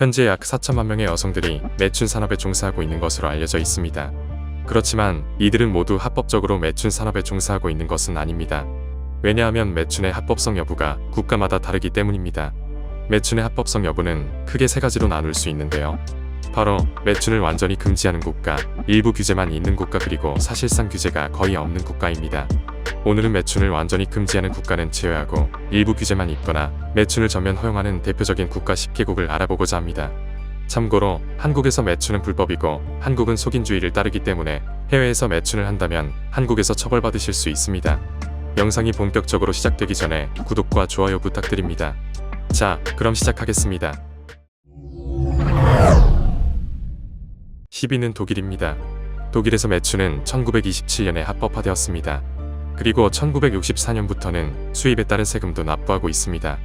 현재 약 4천만 명의 여성들이 매춘 산업에 종사하고 있는 것으로 알려져 있습니다. 그렇지만 이들은 모두 합법적으로 매춘 산업에 종사하고 있는 것은 아닙니다. 왜냐하면 매춘의 합법성 여부가 국가마다 다르기 때문입니다. 매춘의 합법성 여부는 크게 세 가지로 나눌 수 있는데요. 바로 매춘을 완전히 금지하는 국가, 일부 규제만 있는 국가, 그리고 사실상 규제가 거의 없는 국가입니다. 오늘은 매춘을 완전히 금지하는 국가는 제외하고 일부 규제만 있거나 매춘을 전면 허용하는 대표적인 국가 10개국을 알아보고자 합니다. 참고로 한국에서 매춘은 불법이고 한국은 속인주의를 따르기 때문에 해외에서 매춘을 한다면 한국에서 처벌받으실 수 있습니다. 영상이 본격적으로 시작되기 전에 구독과 좋아요 부탁드립니다. 자, 그럼 시작하겠습니다. 10위는 독일입니다. 독일에서 매춘은 1927년에 합법화되었습니다. 그리고 1964년부터는 수입에 따른 세금도 납부하고 있습니다.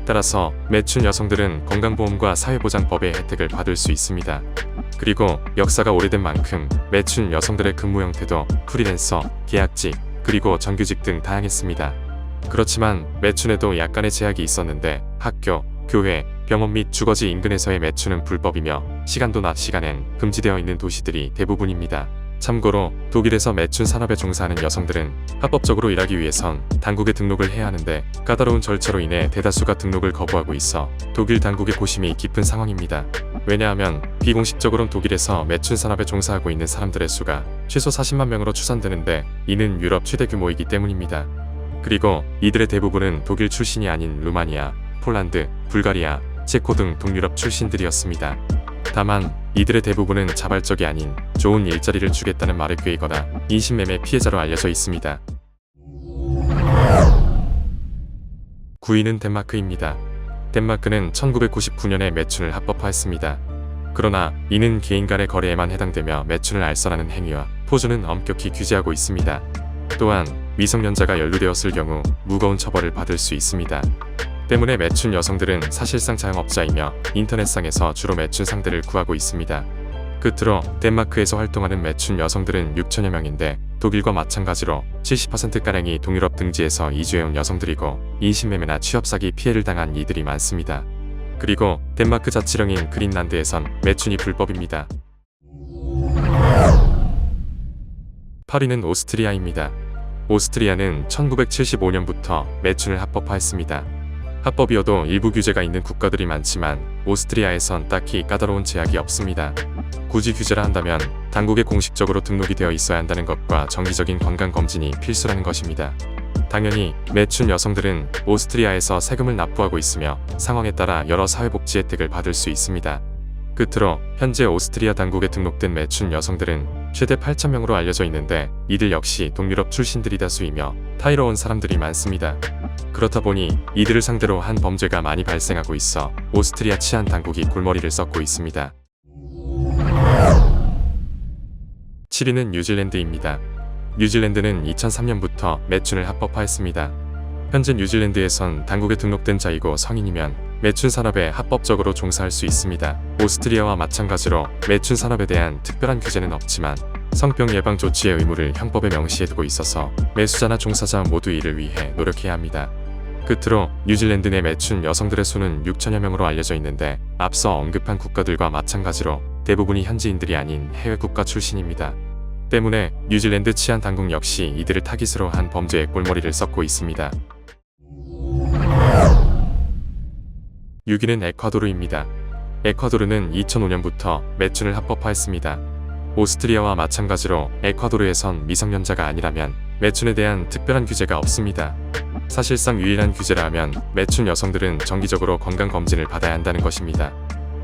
따라서 매춘 여성들은 건강보험과 사회보장법의 혜택을 받을 수 있습니다. 그리고 역사가 오래된 만큼 매춘 여성들의 근무 형태도 프리랜서, 계약직, 그리고 정규직 등 다양했습니다. 그렇지만 매춘에도 약간의 제약이 있었는데 학교, 교회, 병원 및 주거지 인근에서의 매춘은 불법이며 시간도 낮 시간엔 금지되어 있는 도시들이 대부분입니다. 참고로 독일에서 매춘 산업에 종사하는 여성들은 합법적으로 일하기 위해선 당국에 등록을 해야 하는데 까다로운 절차로 인해 대다수가 등록을 거부하고 있어 독일 당국의 고심이 깊은 상황입니다. 왜냐하면 비공식적으로는 독일에서 매춘 산업에 종사하고 있는 사람들의 수가 최소 40만 명으로 추산되는데 이는 유럽 최대 규모이기 때문입니다. 그리고 이들의 대부분은 독일 출신이 아닌 루마니아, 폴란드, 불가리아, 체코 등 동유럽 출신들이었습니다. 다만 이들의 대부분은 자발적이 아닌 좋은 일자리를 주겠다는 말에 꿰이거나 인신매매 피해자로 알려져 있습니다. 9위는 덴마크입니다. 덴마크는 1999년에 매춘을 합법화했습니다. 그러나 이는 개인 간의 거래에만 해당되며 매춘을 알선하는 행위와 포주는 엄격히 규제하고 있습니다. 또한 미성년자가 연루되었을 경우 무거운 처벌을 받을 수 있습니다. 때문에 매춘 여성들은 사실상 자영업자이며 인터넷상에서 주로 매춘 상대를 구하고 있습니다. 끝으로 덴마크에서 활동하는 매춘 여성들은 6천여 명인데 독일과 마찬가지로 70%가량이 동유럽 등지에서 이주해온 여성들이고 인신매매나 취업사기 피해를 당한 이들이 많습니다. 그리고 덴마크 자치령인 그린란드에선 매춘이 불법입니다. 8위는 오스트리아입니다. 오스트리아는 1975년부터 매춘을 합법화했습니다. 합법이어도 일부 규제가 있는 국가들이 많지만 오스트리아에선 딱히 까다로운 제약이 없습니다. 굳이 규제라 한다면 당국에 공식적으로 등록이 되어 있어야 한다는 것과 정기적인 건강검진이 필수라는 것입니다. 당연히 매춘 여성들은 오스트리아에서 세금을 납부하고 있으며 상황에 따라 여러 사회복지 혜택을 받을 수 있습니다. 끝으로 현재 오스트리아 당국에 등록된 매춘 여성들은 최대 8,000명으로 알려져 있는데 이들 역시 동유럽 출신들이 다수이며 타이로 온 사람들이 많습니다. 그렇다 보니 이들을 상대로 한 범죄가 많이 발생하고 있어 오스트리아 치안 당국이 골머리를 썩고 있습니다. 7위는 뉴질랜드입니다. 뉴질랜드는 2003년부터 매춘을 합법화했습니다. 현재 뉴질랜드에선 당국에 등록된 자이고 성인이면 매춘 산업에 합법적으로 종사할 수 있습니다. 오스트리아와 마찬가지로 매춘 산업에 대한 특별한 규제는 없지만 성병 예방 조치의 의무를 형법에 명시해두고 있어서 매수자나 종사자 모두 이를 위해 노력해야 합니다. 끝으로 뉴질랜드 내 매춘 여성들의 수는 6천여 명으로 알려져 있는데 앞서 언급한 국가들과 마찬가지로 대부분이 현지인들이 아닌 해외 국가 출신입니다. 때문에 뉴질랜드 치안 당국 역시 이들을 타깃으로 한 범죄의 골머리를 썩고 있습니다. 6위는 에콰도르입니다. 에콰도르는 2005년부터 매춘을 합법화했습니다. 오스트리아와 마찬가지로 에콰도르에선 미성년자가 아니라면 매춘에 대한 특별한 규제가 없습니다. 사실상 유일한 규제라 하면 매춘 여성들은 정기적으로 건강검진을 받아야 한다는 것입니다.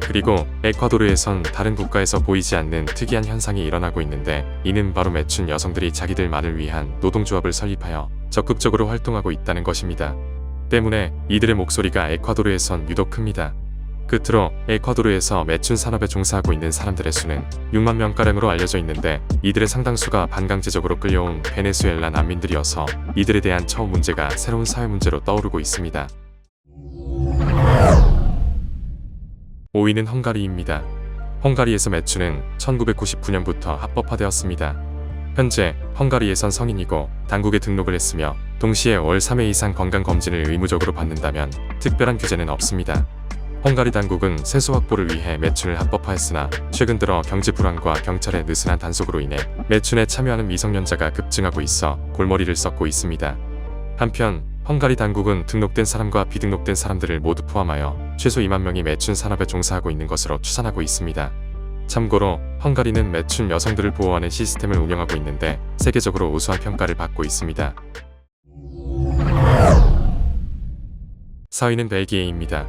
그리고 에콰도르에선 다른 국가에서 보이지 않는 특이한 현상이 일어나고 있는데 이는 바로 매춘 여성들이 자기들만을 위한 노동조합을 설립하여 적극적으로 활동하고 있다는 것입니다. 때문에 이들의 목소리가 에콰도르에선 유독 큽니다. 끝으로 에콰도르에서 매춘 산업에 종사하고 있는 사람들의 수는 6만 명가량으로 알려져 있는데 이들의 상당수가 반강제적으로 끌려온 베네수엘라 난민들이어서 이들에 대한 처우 문제가 새로운 사회 문제로 떠오르고 있습니다. 5위는 헝가리입니다. 헝가리에서 매춘은 1999년부터 합법화되었습니다. 현재 헝가리에선 성인이고 당국에 등록을 했으며 동시에 월 3회 이상 건강검진을 의무적으로 받는다면 특별한 규제는 없습니다. 헝가리 당국은 세수 확보를 위해 매춘을 합법화했으나 최근 들어 경제 불안과 경찰의 느슨한 단속으로 인해 매춘에 참여하는 미성년자가 급증하고 있어 골머리를 썩고 있습니다. 한편 헝가리 당국은 등록된 사람과 비등록된 사람들을 모두 포함하여 최소 2만 명이 매춘 산업에 종사하고 있는 것으로 추산하고 있습니다. 참고로 헝가리는 매춘 여성들을 보호하는 시스템을 운영하고 있는데 세계적으로 우수한 평가를 받고 있습니다. 4위는 벨기에입니다.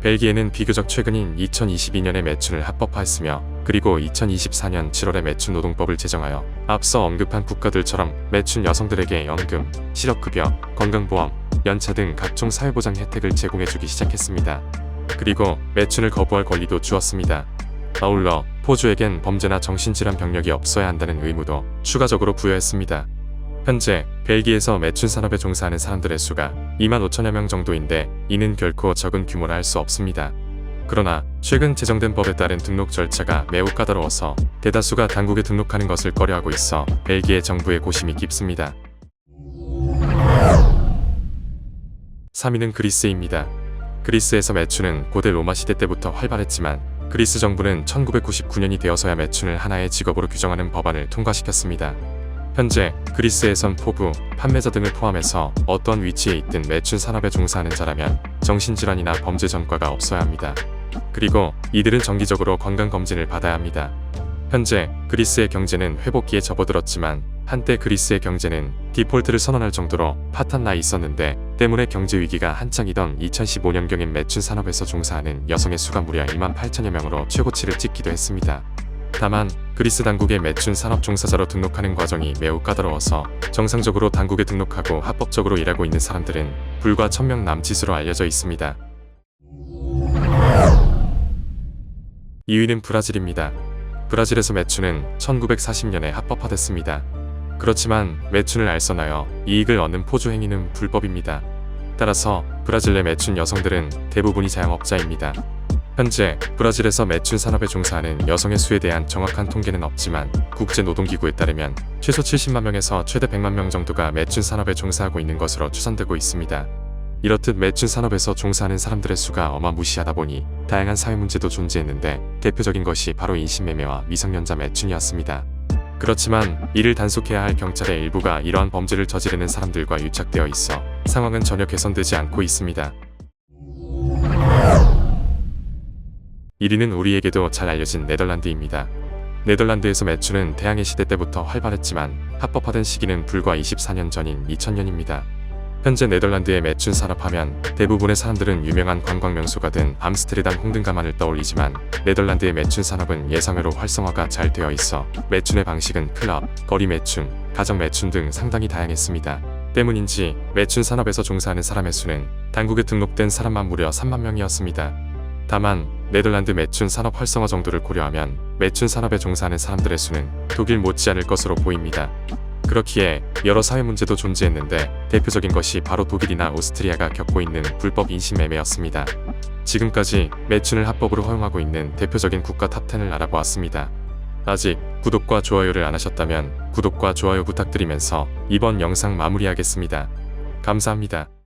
벨기에는 비교적 최근인 2022년에 매춘을 합법화했으며 그리고 2024년 7월에 매춘 노동법을 제정하여 앞서 언급한 국가들처럼 매춘 여성들에게 연금, 실업급여, 건강보험, 연차 등 각종 사회보장 혜택을 제공해주기 시작했습니다. 그리고 매춘을 거부할 권리도 주었습니다. 아울러 포주에겐 범죄나 정신질환 병력이 없어야 한다는 의무도 추가적으로 부여했습니다. 현재 벨기에에서 매춘 산업에 종사하는 사람들의 수가 2만 5천여 명 정도인데 이는 결코 적은 규모라 할 수 없습니다. 그러나 최근 제정된 법에 따른 등록 절차가 매우 까다로워서 대다수가 당국에 등록하는 것을 꺼려하고 있어 벨기에 정부의 고심이 깊습니다. 3위는 그리스입니다. 그리스에서 매춘은 고대 로마 시대 때부터 활발했지만 그리스 정부는 1999년이 되어서야 매춘을 하나의 직업으로 규정하는 법안을 통과시켰습니다. 현재 그리스에선 포부, 판매자 등을 포함해서 어떤 위치에 있든 매춘 산업에 종사하는 자라면 정신질환이나 범죄 전과가 없어야 합니다. 그리고 이들은 정기적으로 건강검진을 받아야 합니다. 현재 그리스의 경제는 회복기에 접어들었지만 한때 그리스의 경제는 디폴트를 선언할 정도로 파탄 나 있었는데 때문에 경제 위기가 한창이던 2015년경엔 매춘 산업에서 종사하는 여성의 수가 무려 2만 8천여 명으로 최고치를 찍기도 했습니다. 다만 그리스 당국의 매춘 산업 종사자로 등록하는 과정이 매우 까다로워서 정상적으로 당국에 등록하고 합법적으로 일하고 있는 사람들은 불과 1000명 남짓으로 알려져 있습니다. 2위는 브라질입니다. 브라질에서 매춘은 1940년에 합법화됐습니다. 그렇지만 매춘을 알선하여 이익을 얻는 포주 행위는 불법입니다. 따라서 브라질 내 매춘 여성들은 대부분이 자영업자입니다. 현재 브라질에서 매춘 산업에 종사하는 여성의 수에 대한 정확한 통계는 없지만 국제노동기구에 따르면 최소 70만 명에서 최대 100만 명 정도가 매춘 산업에 종사하고 있는 것으로 추산되고 있습니다. 이렇듯 매춘 산업에서 종사하는 사람들의 수가 어마무시하다 보니 다양한 사회 문제도 존재했는데 대표적인 것이 바로 인신매매와 미성년자 매춘이었습니다. 그렇지만 이를 단속해야 할 경찰의 일부가 이러한 범죄를 저지르는 사람들과 유착되어 있어 상황은 전혀 개선되지 않고 있습니다. 1위는 우리에게도 잘 알려진 네덜란드입니다. 네덜란드에서 매춘은 대항해 시대 때부터 활발했지만 합법화된 시기는 불과 24년 전인 2000년입니다. 현재 네덜란드의 매춘 산업하면 대부분의 사람들은 유명한 관광 명소가 된 암스테르담 홍등가만을 떠올리지만 네덜란드의 매춘 산업은 예상외로 활성화가 잘 되어 있어 매춘의 방식은 클럽, 거리 매춘, 가정 매춘 등 상당히 다양했습니다. 때문인지 매춘 산업에서 종사하는 사람의 수는 당국에 등록된 사람만 무려 3만 명이었습니다. 다만 네덜란드 매춘 산업 활성화 정도를 고려하면 매춘 산업에 종사하는 사람들의 수는 독일 못지않을 것으로 보입니다. 그렇기에 여러 사회 문제도 존재했는데 대표적인 것이 바로 독일이나 오스트리아가 겪고 있는 불법 인신매매였습니다. 지금까지 매춘을 합법으로 허용하고 있는 대표적인 국가 탑10을 알아보았습니다. 아직 구독과 좋아요를 안 하셨다면 구독과 좋아요 부탁드리면서 이번 영상 마무리하겠습니다. 감사합니다.